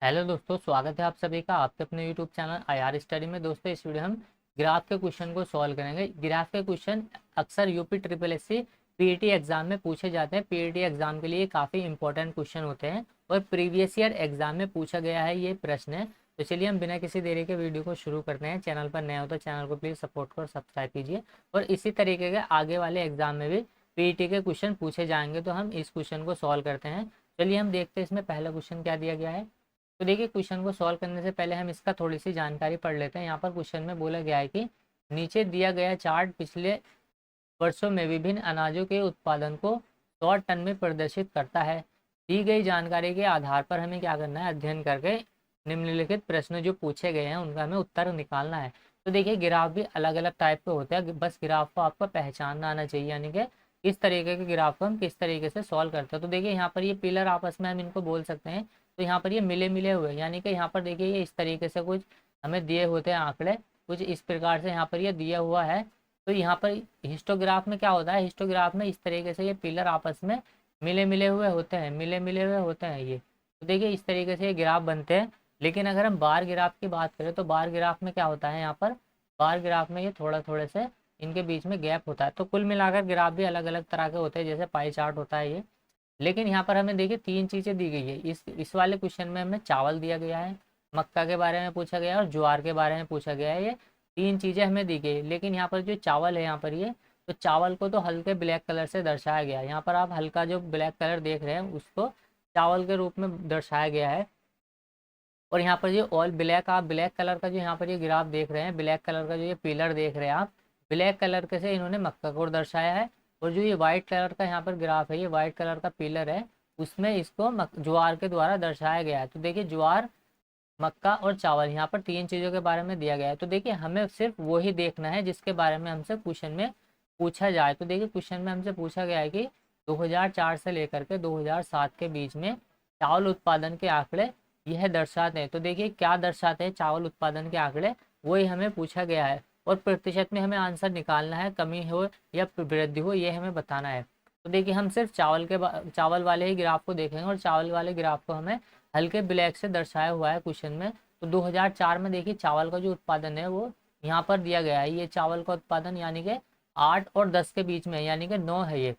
Hello दोस्तों, स्वागत है आप सभी का आपके अपने यूट्यूब चैनल आईआर स्टडी में। दोस्तों, इस वीडियो हम ग्राफ के क्वेश्चन को सॉल्व करेंगे। ग्राफ के क्वेश्चन अक्सर UP triple S C PET exam में पूछे जाते हैं। पीईटी एग्जाम के लिए काफ़ी इंपॉर्टेंट क्वेश्चन होते हैं और प्रीवियस ईयर एग्जाम में पूछा गया है ये प्रश्न है। तो चलिए हम बिना किसी देरी के वीडियो को शुरू करते हैं। चैनल पर नए हो तो चैनल को प्लीज़ सपोर्ट कर सब्सक्राइब कीजिए और इसी तरीके के आगे वाले एग्जाम में भी पीईटी के क्वेश्चन पूछे जाएंगे, तो हम इस क्वेश्चन को सॉल्व करते हैं। चलिए हम देखते हैं इसमें पहला क्वेश्चन क्या दिया गया है। तो देखिए, क्वेश्चन को सॉल्व करने से पहले हम इसका थोड़ी सी जानकारी पढ़ लेते हैं। यहाँ पर क्वेश्चन में बोला गया है कि नीचे दिया गया चार्ट पिछले वर्षों में विभिन्न अनाजों के उत्पादन को 100 टन में प्रदर्शित करता है। दी गई जानकारी के आधार पर हमें क्या करना है, अध्ययन करके निम्नलिखित प्रश्न जो पूछे गए हैं उनका हमें उत्तर निकालना है। तो देखिए, ग्राफ भी अलग अलग टाइप के होते हैं, बस ग्राफ को आपको पहचानना आना चाहिए, यानी कि इस तरीके के ग्राफ को हम किस तरीके से सॉल्व करते हैं। तो देखिए, यहाँ पर ये पिलर आपस में हम इनको बोल सकते हैं। तो यहाँ पर ये मिले मिले हुए, यानी कि यहाँ पर देखिए ये इस तरीके से कुछ हमें दिए होते हैं आंकड़े, कुछ इस प्रकार से यहाँ पर ये दिया हुआ है। तो यहाँ पर हिस्टोग्राफ में क्या होता है, हिस्टोग्राफ में इस तरीके से ये पिलर आपस में मिले मिले हुए होते हैं, मिले मिले हुए होते हैं ये। तो देखिए इस तरीके से ये ग्राफ बनते हैं। लेकिन अगर हम बार ग्राफ की बात करें तो बार ग्राफ में क्या होता है, यहाँ पर बार ग्राफ में ये थोड़ा थोड़े से इनके बीच में गैप होता है। तो कुल मिलाकर ग्राफ भी अलग अलग तरह के होते हैं, जैसे पाई चार्ट होता है ये। लेकिन यहाँ पर हमें देखिए तीन चीज़ें दी गई है। इस वाले क्वेश्चन में हमें चावल दिया गया है, मक्का के बारे में पूछा गया है और ज्वार के बारे में पूछा गया है। ये तीन चीज़ें हमें दी गई है। लेकिन यहाँ पर जो चावल है, यहाँ पर ये तो चावल को तो हल्के ब्लैक कलर से दर्शाया गया है। यहाँ पर आप हल्का जो ब्लैक कलर देख रहे हैं उसको चावल के रूप में दर्शाया गया है। और यहाँ पर जो ऑल ब्लैक, आप ब्लैक कलर का जो यहाँ पर ये ग्राफ देख रहे हैं, ब्लैक कलर का जो ये पिलर देख रहे हैं आप, ब्लैक कलर के से इन्होंने मक्का को दर्शाया है। और जो ये वाइट कलर का यहाँ पर ग्राफ है, ये वाइट कलर का पिलर है, उसमें इसको ज्वार के द्वारा दर्शाया गया है। तो देखिए ज्वार, मक्का और चावल, यहाँ पर तीन चीज़ों के बारे में दिया गया है। तो देखिए हमें सिर्फ वो ही देखना है जिसके बारे में हमसे क्वेश्चन में पूछा जाए। तो देखिए क्वेश्चन में हमसे पूछा गया है कि 2004 से लेकर के 2007 के बीच में चावल उत्पादन के आंकड़े यह दर्शाते हैं। तो देखिए क्या दर्शाते हैं चावल उत्पादन के आंकड़े, वही हमें पूछा गया है। और प्रतिशत में हमें आंसर निकालना है, कमी हो या वृद्धि हो ये हमें बताना है। तो देखिए हम सिर्फ चावल वाले ही ग्राफ को देखेंगे और चावल वाले ग्राफ को हमें हल्के ब्लैक से दर्शाया हुआ है क्वेश्चन में। तो 2004 में देखिए चावल का जो उत्पादन है वो यहाँ पर दिया गया है। ये चावल का उत्पादन यानी कि 8 और 10 के बीच में, यानी कि 9 है ये।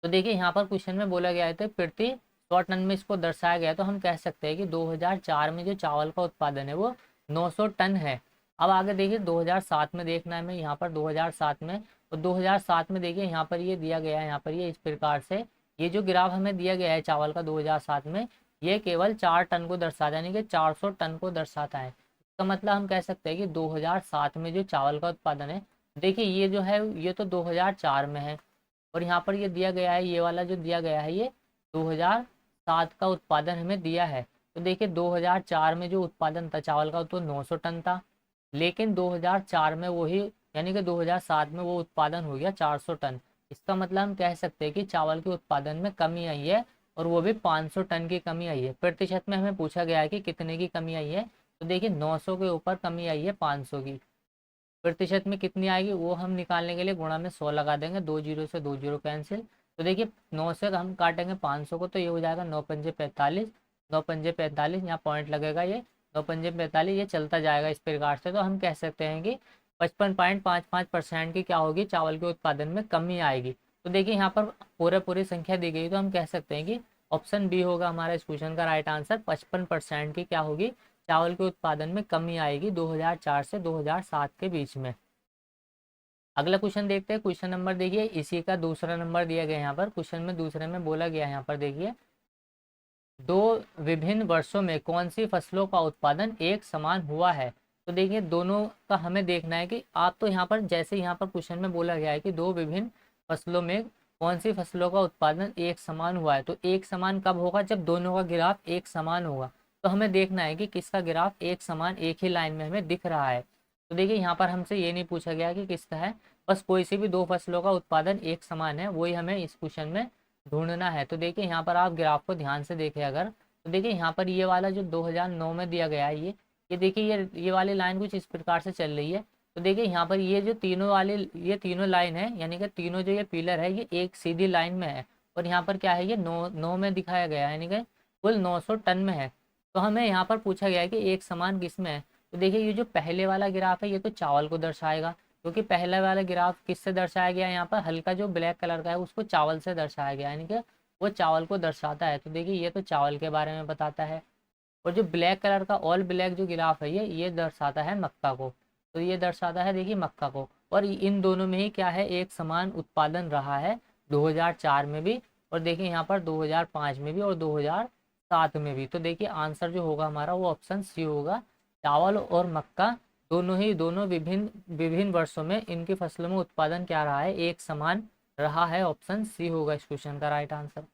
तो देखिए यहाँ पर क्वेश्चन में बोला गया है तो प्रति 100 टन में इसको दर्शाया गया है। तो हम कह सकते हैं कि 2004 में जो चावल का उत्पादन है वो 900 टन है। अब आगे देखिए 2007 में देखना है हमें, यहाँ पर 2007 में, और 2007 में देखिए यहाँ पर ये दिया गया है, यहाँ पर ये इस प्रकार से ये जो ग्राफ हमें दिया गया है चावल का 2007 में, ये केवल 4 टन को दर्शाता है, यानी कि 400 टन को दर्शाता है। इसका मतलब हम कह सकते हैं कि 2007 में जो चावल का उत्पादन है, देखिए ये जो है ये तो 2004 में है। और यहाँ पर ये दिया गया है, ये वाला जो दिया गया है ये 2007 का उत्पादन हमें दिया है। तो देखिए 2004 में जो उत्पादन था चावल का तो 900 टन था। लेकिन 2004 में वही, यानी कि 2007 में वो उत्पादन हो गया 400 टन। इसका मतलब हम कह सकते हैं कि चावल के उत्पादन में कमी आई है, और वो भी 500 टन की कमी आई है। प्रतिशत में हमें पूछा गया है कि कितने की कमी आई है। तो देखिए 900 के ऊपर कमी आई है 500 की। प्रतिशत में कितनी आएगी वो हम निकालने के लिए गुणा में 100 लगा देंगे, 2 जीरो से 2 जीरो कैंसिल। तो देखिए 9 से हम काटेंगे 500 को, तो ये हो जाएगा 9 पंजे 45, 9 पंजे 45, यहाँ पॉइंट लगेगा, ये 9 पंजे 45, ये चलता जाएगा इस प्रकार से। तो हम कह सकते हैं कि 55.55% की क्या होगी, चावल के उत्पादन में कमी आएगी। तो देखिए यहाँ पर पूरी संख्या दी गई, तो हम कह सकते हैं कि ऑप्शन बी होगा हमारा इस क्वेश्चन का राइट आंसर। 55% की क्या होगी, चावल के उत्पादन में कमी आएगी 2004 से 2007 के बीच में। अगला क्वेश्चन देखते हैं। क्वेश्चन नंबर देखिए, इसी का दूसरा नंबर दिया गया है यहाँ पर। क्वेश्चन में दूसरे में बोला गया है यहाँ पर देखिए, दो विभिन्न वर्षों में कौन सी फसलों का उत्पादन एक समान हुआ है। तो देखिए दोनों का हमें देखना है कि आप, तो यहाँ पर जैसे यहाँ पर क्वेश्चन में बोला गया है कि दो विभिन्न फसलों में कौन सी फसलों का उत्पादन एक समान हुआ है। तो एक समान कब होगा, जब दोनों का ग्राफ एक समान होगा। तो हमें देखना है कि किसका ग्राफ एक समान एक ही लाइन में हमें दिख रहा है। तो देखिए यहाँ पर हमसे ये नहीं पूछा गया कि किसका है, बस कोई सी भी दो फसलों का उत्पादन एक समान है वही हमें इस क्वेश्चन में ढूंढना है। तो देखिए यहाँ पर आप ग्राफ को ध्यान से देखें अगर, तो देखिए यहाँ पर ये वाला जो 2009 में दिया गया है ये देखिए ये वाली लाइन कुछ इस प्रकार से चल रही है। तो देखिए यहाँ पर ये जो तीनों वाले, ये तीनों लाइन है, यानी कि तीनों जो ये पिलर है ये एक सीधी लाइन में है। और यहाँ पर क्या है, ये 9 में दिखाया गया है, यानी कि कुल 900 टन में है। तो तो हमें यहाँ पर पूछा गया है कि एक समान किसमें है। तो देखिए ये जो पहले वाला ग्राफ है ये तो चावल को दर्शाएगा, क्योंकि पहले वाला ग्राफ किससे दर्शाया गया है, यहाँ पर हल्का जो ब्लैक कलर का है उसको चावल से दर्शाया गया, यानी कि वो चावल को दर्शाता है। तो देखिए ये तो चावल के बारे में बताता है। और जो ब्लैक कलर का ऑल ब्लैक जो गिराफ है ये दर्शाता है मक्का को। तो ये दर्शाता है देखिए मक्का को। और इन दोनों में ही क्या है, एक समान उत्पादन रहा है 2004 में भी, और देखिए यहाँ पर 2005 में भी और 2007 में भी। तो देखिए आंसर जो होगा हमारा वो ऑप्शन सी होगा। चावल और मक्का दोनों विभिन्न विभिन्न वर्षों में इनकी फसलों में उत्पादन क्या रहा है, एक समान रहा है। ऑप्शन सी होगा इस क्वेश्चन का राइट आंसर।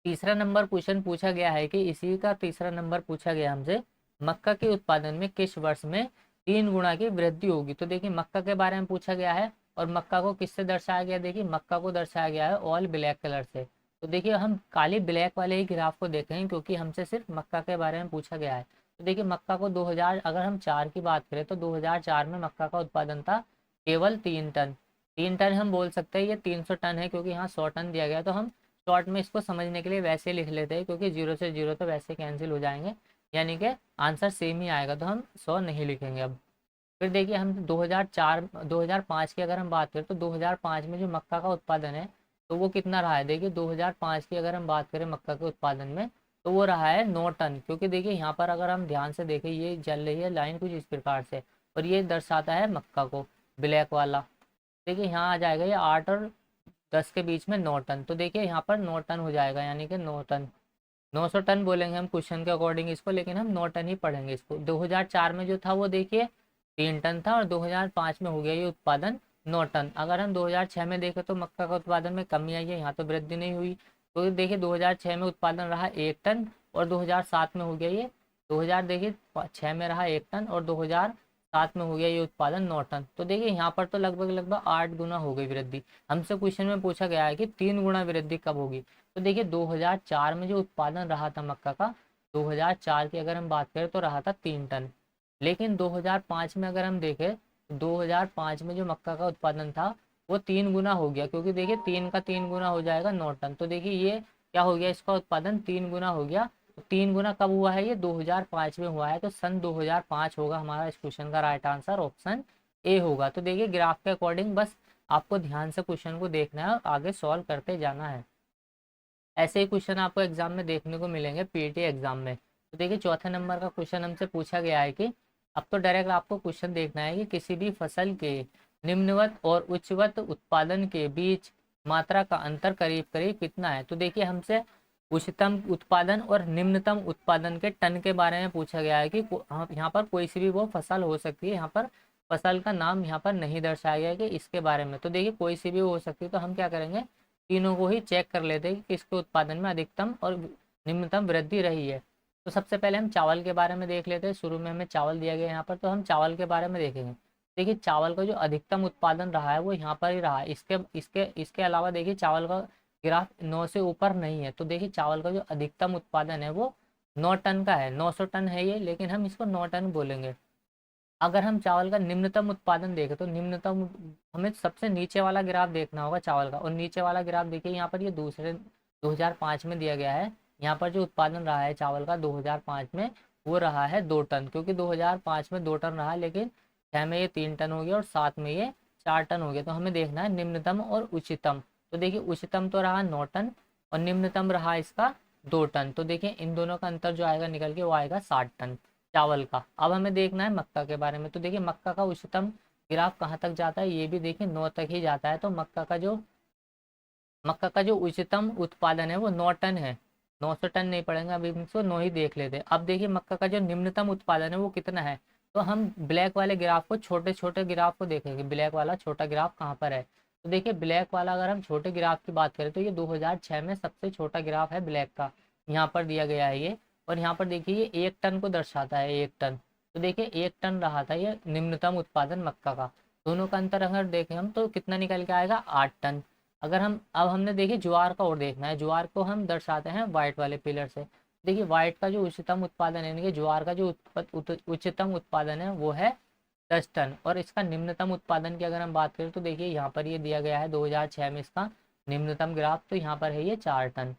तीसरा नंबर क्वेश्चन पूछा गया है कि इसी का तीसरा नंबर पूछा गया हमसे, मक्का के उत्पादन में किस वर्ष में 3 गुना की वृद्धि होगी। तो देखिए मक्का के बारे में पूछा गया है, और मक्का को किससे दर्शाया गया, देखिए मक्का को दर्शाया गया है ऑल ब्लैक कलर से। तो देखिए हम काली ब्लैक वाले ही ग्राफ को देखेंगे, क्योंकि हमसे सिर्फ मक्का के बारे में पूछा गया है। तो देखिए मक्का को 2000 अगर हम 4 की बात करें तो 2004 में मक्का का उत्पादन था केवल 3 टन। 3 टन हम बोल सकते हैं ये 300 टन है, क्योंकि यहाँ 100 टन दिया गया। तो हम शॉर्ट में इसको समझने के लिए वैसे लिख लेते हैं, क्योंकि 0 से 0 तो वैसे कैंसिल हो जाएंगे, यानी कि आंसर सेम ही आएगा, तो हम 100 नहीं लिखेंगे अब। फिर देखिए हम 2005 की अगर हम बात करें तो 2005 में जो मक्का का उत्पादन है तो वो कितना रहा है। देखिए 2005 की अगर हम बात करें मक्का के उत्पादन में तो वो रहा है 9 टन। क्योंकि देखिए यहाँ पर अगर हम ध्यान से देखें ये जल रही है लाइन कुछ इस प्रकार से, और ये दर्शाता है मक्का को ब्लैक वाला। देखिए यहाँ आ जाएगा ये 8 और 10 के बीच में 9 टन। तो देखिए यहाँ पर 9 टन हो जाएगा, यानी कि 9 टन। 900 टन बोलेंगे हम क्वेश्चन के अकॉर्डिंग इसको, लेकिन हम 9 टन ही पढ़ेंगे इसको। 2004 में जो था वो देखिए 3 टन था, और 2005 में हो गया ये उत्पादन 9 टन। अगर हम 2006 में देखें तो मक्का का उत्पादन में कमी आई है, यहाँ तो वृद्धि नहीं हुई। तो देखिए 2006 में उत्पादन रहा 1 टन, और 2007 में हो गया ये 2000 देखिए 6 में रहा 1 टन, और 2007 में हो गया ये उत्पादन 9 टन। तो देखिए यहाँ पर तो लगभग लगभग 8 गुना हो गई वृद्धि। हमसे क्वेश्चन में पूछा गया है कि 3 गुना वृद्धि कब होगी। तो देखिए 2004 में जो उत्पादन रहा था मक्का का, 2004 की अगर हम बात करें तो रहा था 3 टन। लेकिन 2005 में अगर हम देखें तो 2005 में जो मक्का का उत्पादन था वो 3 गुना हो गया, क्योंकि देखिए 3 का 3 गुना हो जाएगा 9 टन। तो देखिए ये क्या हो गया, इसका उत्पादन 3 गुना हो गया। तो 3 गुना कब हुआ है, ये 2005 में हुआ है। तो सन 2005 होगा हमारा इस क्वेश्चन का राइट आंसर, ऑप्शन ए होगा। तो देखिए ग्राफ के अकॉर्डिंग बस आपको ध्यान से क्वेश्चन को देखना है और आगे सॉल्व करते जाना है। ऐसे ही क्वेश्चन आपको एग्जाम में देखने को मिलेंगे पीईटी एग्जाम में। तो देखिए चौथे नंबर का क्वेश्चन हमसे पूछा गया है कि अब तो डायरेक्ट आपको क्वेश्चन देखना है कि किसी भी फसल के निम्नवत और उच्चवत उत्पादन के बीच मात्रा का अंतर करीब करीब कितना है। तो देखिए हमसे उच्चतम उत्पादन और निम्नतम उत्पादन के टन के बारे में पूछा गया है कि यहाँ पर कोई सी भी वो फसल हो सकती है। यहाँ पर फसल का नाम यहाँ पर नहीं दर्शाया गया है कि इसके बारे में। तो देखिए कोई सी भी हो सकती है, तो हम क्या करेंगे तीनों को ही चेक कर लेते हैं कि किसके उत्पादन में अधिकतम और निम्नतम वृद्धि रही है। तो सबसे पहले हम चावल के बारे में देख लेते हैं। शुरू में हमें चावल दिया गया यहाँ पर, तो हम चावल के बारे में देखेंगे। देखिए चावल का जो अधिकतम उत्पादन रहा है वो यहाँ पर ही रहा है। इसके इसके इसके अलावा देखिए चावल का ग्राफ 9 से ऊपर नहीं है। तो देखिए चावल का जो अधिकतम उत्पादन है वो 9 टन का है। 900 टन है ये, लेकिन हम इसको 9 टन बोलेंगे। अगर हम चावल का निम्नतम उत्पादन देखें तो निम्नतम हमें सबसे नीचे वाला ग्राफ देखना होगा चावल का। और नीचे वाला ग्राफ देखिए यहाँ पर ये दूसरे 2005 में दिया गया है। यहाँ पर जो उत्पादन रहा है चावल का 2005 में वो रहा है 2 टन, क्योंकि 2005 में 2 टन रहा, लेकिन 6 में ये 3 टन हो गया और 7 में ये 4 टन हो गया। तो हमें देखना है निम्नतम और उच्चतम। तो देखिए उच्चतम तो रहा 9 टन और निम्नतम रहा इसका 2 टन। तो देखिए इन दोनों का अंतर जो आएगा निकल के वो आएगा 60 टन चावल का। अब हमें देखना है मक्का के बारे में। तो देखिए मक्का का उच्चतम ग्राफ कहाँ तक जाता है, ये भी देखिए 9 तक ही जाता है। तो मक्का का जो उच्चतम उत्पादन है वो 9 टन है। 900 टन नहीं पड़ेंगे, अभी इसको 9 ही देख लेते हैं। अब देखिए मक्का का जो निम्नतम उत्पादन है वो कितना है। तो हम ब्लैक वाले ग्राफ को छोटे छोटे ग्राफ को देखेंगे, ब्लैक वाला छोटा ग्राफ कहाँ पर है। तो देखिए ब्लैक वाला अगर हम छोटे ग्राफ की बात करें तो ये 2006 में सबसे छोटा ग्राफ है ब्लैक का, यहाँ पर दिया गया है ये। और यहाँ पर देखिए ये 1 टन को दर्शाता है, 1 टन। तो देखिए 1 टन रहा था ये निम्नतम उत्पादन मक्का का। दोनों का अंतर अगर देखें हम तो कितना निकल के आएगा 8 टन। अगर हम अब हमने देखिए ज्वार का और देखना है। ज्वार को हम दर्शाते हैं वाइट वाले पिलर से। देखिए वाइट का जो उच्चतम उत्पादन है, यानी कि ज्वार का जो उच्चतम उत्पादन है वो है 10 टन। और इसका निम्नतम उत्पादन की अगर हम बात करें तो देखिए यहाँ पर ये दिया गया है 2006 में इसका निम्नतम ग्राफ, तो यहाँ पर है ये 4 टन।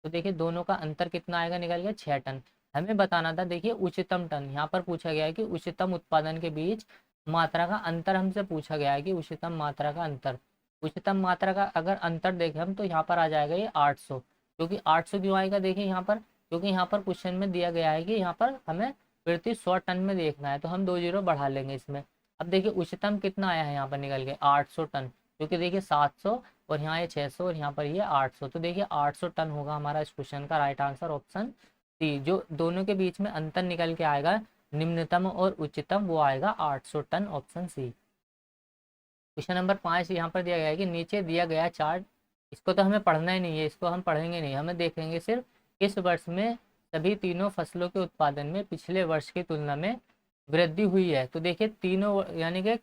तो देखिए दोनों का अंतर कितना आएगा निकल गया 6 टन। हमें बताना था, देखिए उच्चतम टन, यहाँ पर पूछा गया है कि उच्चतम उत्पादन के बीच मात्रा का अंतर हमसे पूछा गया है कि उच्चतम मात्रा का अंतर। उच्चतम मात्रा का अगर अंतर देखें हम तो यहाँ पर आ जाएगा ये 800। क्योंकि 800 क्यों आएगा, देखिए यहाँ पर, क्योंकि यहाँ पर क्वेश्चन में दिया गया है कि यहाँ पर हमें प्रति 100 टन में देखना है, तो हम 2 जीरो बढ़ा लेंगे इसमें। अब देखिए उच्चतम कितना आया है यहाँ पर निकल के 800 टन, क्योंकि देखिए 700 और यहाँ ये 600 और यहाँ पर ये 800, तो देखिए 800 टन होगा हमारा इस क्वेश्चन का राइट आंसर ऑप्शन सी। जो दोनों के बीच में अंतर निकल के आएगा निम्नतम और उच्चतम, वो आएगा 800 ton, option C. Question number 5 यहाँ पर दिया गया है कि नीचे दिया गया चार्ट, इसको तो हमें पढ़ना ही नहीं है, इसको हम पढ़ेंगे नहीं, हमें देखेंगे सिर्फ इस वर्ष में सभी तीनों फसलों के उत्पादन में पिछले वर्ष की तुलना में वृद्धि हुई है। तो देखिए तीनों यानी कि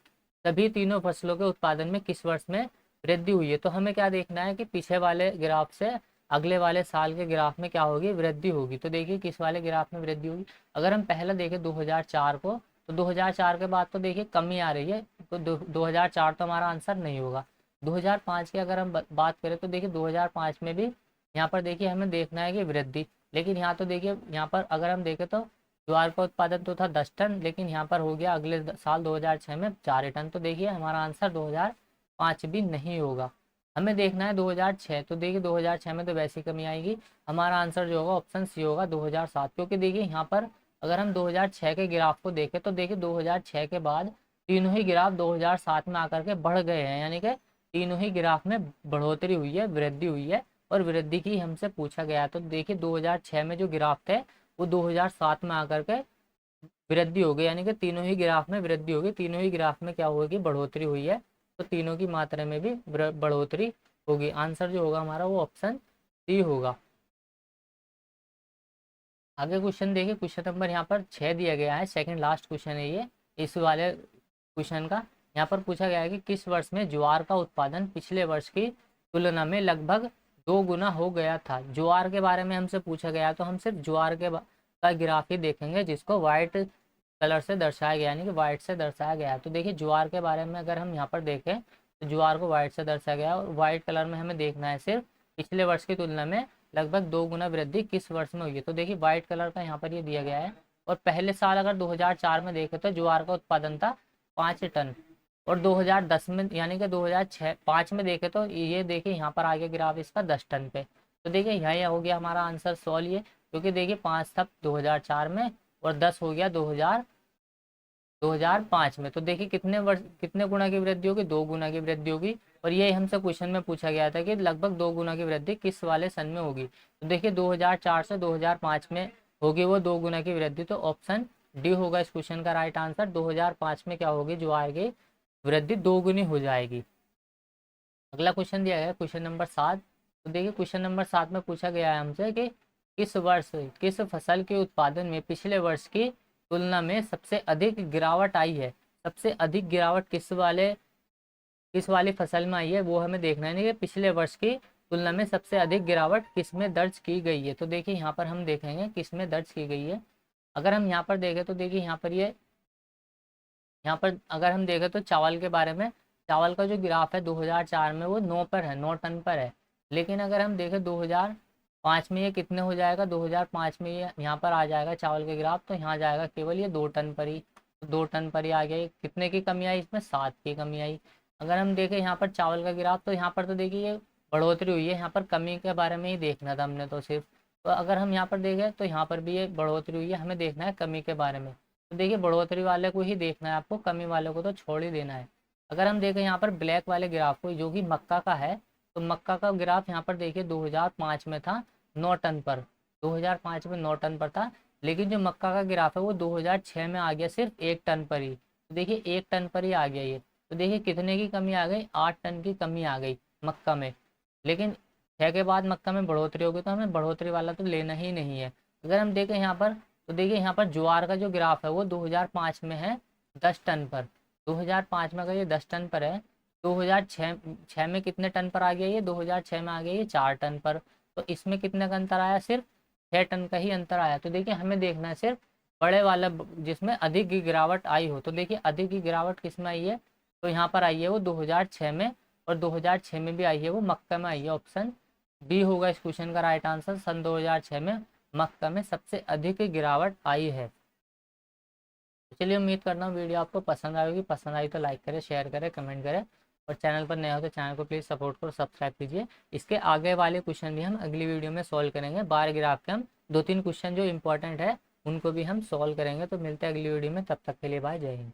सभी तीनों फसलों के उत्पादन में किस वर्ष में वृद्धि हुई है, तो हमें क्या देखना है कि पीछे वाले ग्राफ से अगले वाले साल के ग्राफ में क्या होगी, वृद्धि होगी। तो देखिए किस वाले ग्राफ में वृद्धि होगी, अगर हम पहला देखें 2004 को, तो 2004 के बाद तो देखिए कमी आ रही है, तो 2004 तो हमारा आंसर नहीं होगा। 2005 की अगर हम बात करें तो देखिए 2005 में भी यहाँ पर देखिए हमें देखना है कि वृद्धि, लेकिन यहाँ तो देखिए यहाँ पर अगर हम देखें तो ज्वार का उत्पादन तो था 10 टन, लेकिन यहाँ पर हो गया अगले साल 2006 में 4 टन, तो देखिए हमारा आंसर 2005 भी नहीं होगा। हमें देखना है 2006, तो देखिए 2006 में तो वैसी कमी आएगी, हमारा आंसर जो होगा ऑप्शन सी होगा 2007। क्योंकि देखिए यहाँ पर अगर हम 2006 के ग्राफ को देखें तो देखिए 2006 के बाद तीनों ही ग्राफ 2007 में आकर के बढ़ गए हैं, यानी कि तीनों ही ग्राफ में बढ़ोतरी हुई है, वृद्धि हुई है, और वृद्धि की हमसे पूछा गया है। तो देखिए 2006 में जो ग्राफ थे वो 2007 में आकर के वृद्धि हो गई, यानी कि तीनों ही ग्राफ में वृद्धि होगी, तीनों ही ग्राफ में क्या होगी, बढ़ोतरी हुई है, तो तीनों की मात्रा में भी बढ़ोतरी होगी। आंसर जो होगा हमारा वो ऑप्शन सी होगा। आगे क्वेश्चन देखिए, क्वेश्चन नंबर यहाँ पर 6 दिया गया है, सेकंड लास्ट क्वेश्चन है ये इस वाले क्वेश्चन का। यहाँ पर पूछा गया है कि किस वर्ष में ज्वार का उत्पादन पिछले वर्ष की तुलना में लगभग 2 गुना हो गया था। ज्वार के बारे में हमसे पूछा गया, तो हम सिर्फ ज्वार का ग्राफ ही देखेंगे, जिसको व्हाइट कलर से दर्शाया गया, यानी कि व्हाइट से दर्शाया गया है। तो देखिए ज्वार के बारे में अगर हम यहाँ पर देखें तो ज्वार को व्हाइट से दर्शाया गया है, और व्हाइट कलर में हमें देखना है सिर्फ पिछले वर्ष की तुलना में लगभग 2 गुना वृद्धि किस वर्ष में हुई है। तो देखिए व्हाइट कलर का यहाँ पर ये दिया गया है, और पहले साल अगर 2004 में देखें तो ज्वार का उत्पादन था 5 टन, और 2010 में यानी कि 2005 में देखें तो ये देखिए यहाँ पर आगे ग्राफ इसका 10 टन पे। तो देखिए यहाँ हो गया हमारा आंसर सॉल्व ये, क्योंकि देखिए 5 था 2004 में और 10 हो गया 2005 में। तो देखिए कितने गुना की वृद्धि होगी, 2 गुना की वृद्धि होगी, और ये हमसे क्वेश्चन में पूछा गया था कि लगभग 2 गुना की वृद्धि किस वाले सन में होगी। तो देखिए 2004 से 2005 में होगी वो 2 गुना की वृद्धि, तो ऑप्शन डी होगा इस क्वेश्चन का राइट आंसर। 2005 में क्या होगी, जो आएगी वृद्धि 2 गुनी हो जाएगी। अगला क्वेश्चन दिया गया क्वेश्चन नंबर 7। तो देखिए क्वेश्चन नंबर 7 में पूछा गया है हमसे कि किस वर्ष किस फसल के उत्पादन में पिछले वर्ष की तुलना में सबसे अधिक गिरावट आई है। सबसे अधिक गिरावट किस वाली फसल में आई है, वो हमें देखना है, नहीं कि पिछले वर्ष की तुलना में सबसे अधिक गिरावट किस में दर्ज की गई है। तो देखिए यहाँ पर हम देखेंगे किस में दर्ज की गई है। अगर हम यहाँ पर देखें तो देखिए यहाँ पर अगर हम देखें तो चावल के बारे में, चावल का जो ग्राफ है 2004 में वो 9 पर है, 9 टन पर है। लेकिन अगर हम देखें 2005 में ये कितने हो जाएगा, 2005 में ये यहाँ पर आ जाएगा चावल के ग्राफ, तो यहाँ जाएगा केवल ये 2 टन पर ही, तो 2 टन पर ही आ गया। कितने की कमी आई इसमें, 7 की कमी आई। अगर हम देखें यहाँ पर चावल का ग्राफ, तो यहाँ पर तो देखिए ये बढ़ोतरी हुई है, यहाँ पर कमी के बारे में ही देखना था हमने तो सिर्फ। तो अगर हम यहाँ पर देखें तो यहाँ पर भी ये बढ़ोतरी हुई है, हमें देखना है कमी के बारे में। तो देखिए बढ़ोतरी वाले को ही देखना है आपको, कमी वाले को तो छोड़ ही देना है। अगर हम देखें यहाँ पर ब्लैक वाले ग्राफ को, जो कि मक्का का है, तो मक्का का ग्राफ यहाँ पर देखिए 2005 में था 9 टन पर, 2005 में 9 टन पर था। लेकिन जो मक्का का ग्राफ है वो 2006 में आ गया सिर्फ 1 टन पर ही। तो देखिए 1 टन पर ही आ गया ये। तो देखिए कितने की कमी आ गई, 8 टन की कमी आ गई मक्का में। लेकिन 6 के बाद मक्का में बढ़ोतरी होगी, तो हमें बढ़ोतरी वाला तो लेना ही नहीं है। अगर हम देखें यहाँ पर, तो देखिए यहाँ पर ज्वार का जो ग्राफ है वो 2005 में है 10 टन पर। 2005 में अगर ये 10 टन पर है, 2006 में कितने टन पर आ गया ये, 2006 में आ गया ये 4 टन पर। तो इसमें कितने का अंतर आया, सिर्फ 6 टन का ही अंतर आया। तो देखिए हमें देखना है सिर्फ बड़े वाला जिसमें अधिक की गिरावट आई हो। तो देखिए अधिक की गिरावट किस में आई है, तो यहाँ पर आई है वो 2006 में, और 2006 में भी आई है वो मक्का में आई है। ऑप्शन बी होगा इस क्वेश्चन का राइट आंसर, सन 2006 में मक्का में सबसे अधिक गिरावट आई है। चलिए उम्मीद करता हूँ वीडियो आपको पसंद आएगी, पसंद आई तो लाइक करें, शेयर करें, कमेंट करें, और चैनल पर नए हो तो चैनल को प्लीज़ सपोर्ट करो, सब्सक्राइब कीजिए। इसके आगे वाले क्वेश्चन भी हम अगली वीडियो में सॉल्व करेंगे। बार ग्राफ के हम 2-3 क्वेश्चन जो इंपॉर्टेंट है उनको भी हम सॉल्व करेंगे। तो मिलते हैं अगली वीडियो में, तब तक के लिए बाय, जय हिंद।